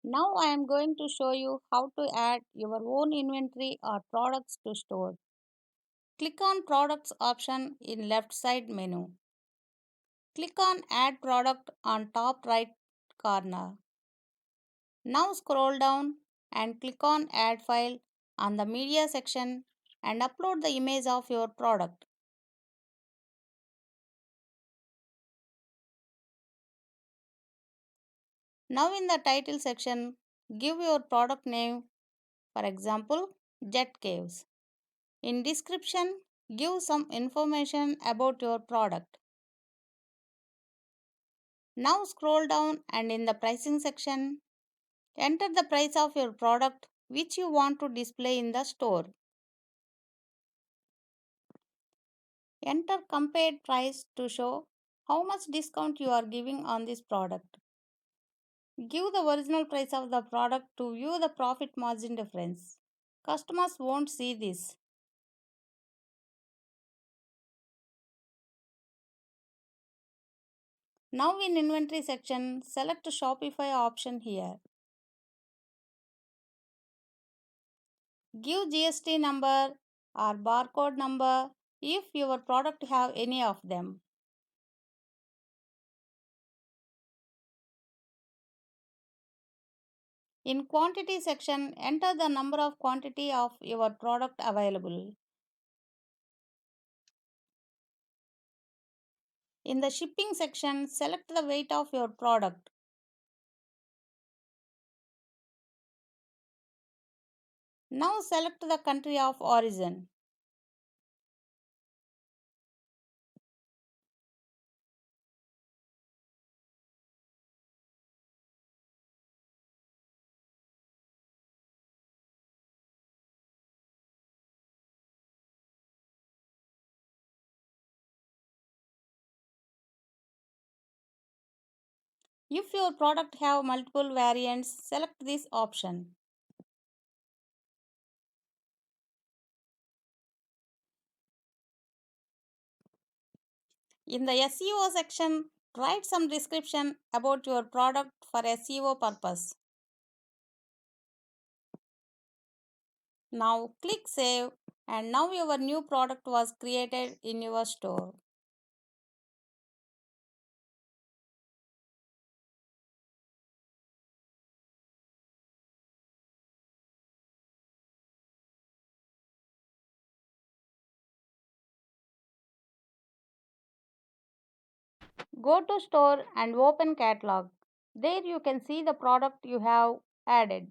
Now I am going to show you how to add your own inventory or products to store. Click on Products option in left side menu. Click on Add Product on top right corner. Now scroll down and click on Add File on the Media section and upload the image of your product. Now in the title section, give your product name, for example, Jet Caves. In description, give some information about your product. Now scroll down and in the pricing section, enter the price of your product which you want to display in the store. Enter compared price to show how much discount you are giving on this product. Give the original price of the product to view the profit margin difference. Customers won't see this. Now in inventory section, select Shopify option here. Give GST number or barcode number if your product have any of them. In quantity section, enter the number of quantity of your product available. In the shipping section, select the weight of your product. Now select the country of origin. If your product have multiple variants, select this option. In the SEO section, write some description about your product for SEO purpose. Now click Save and now your new product was created in your store. Go to Store and open Catalog. There you can see the product you have added.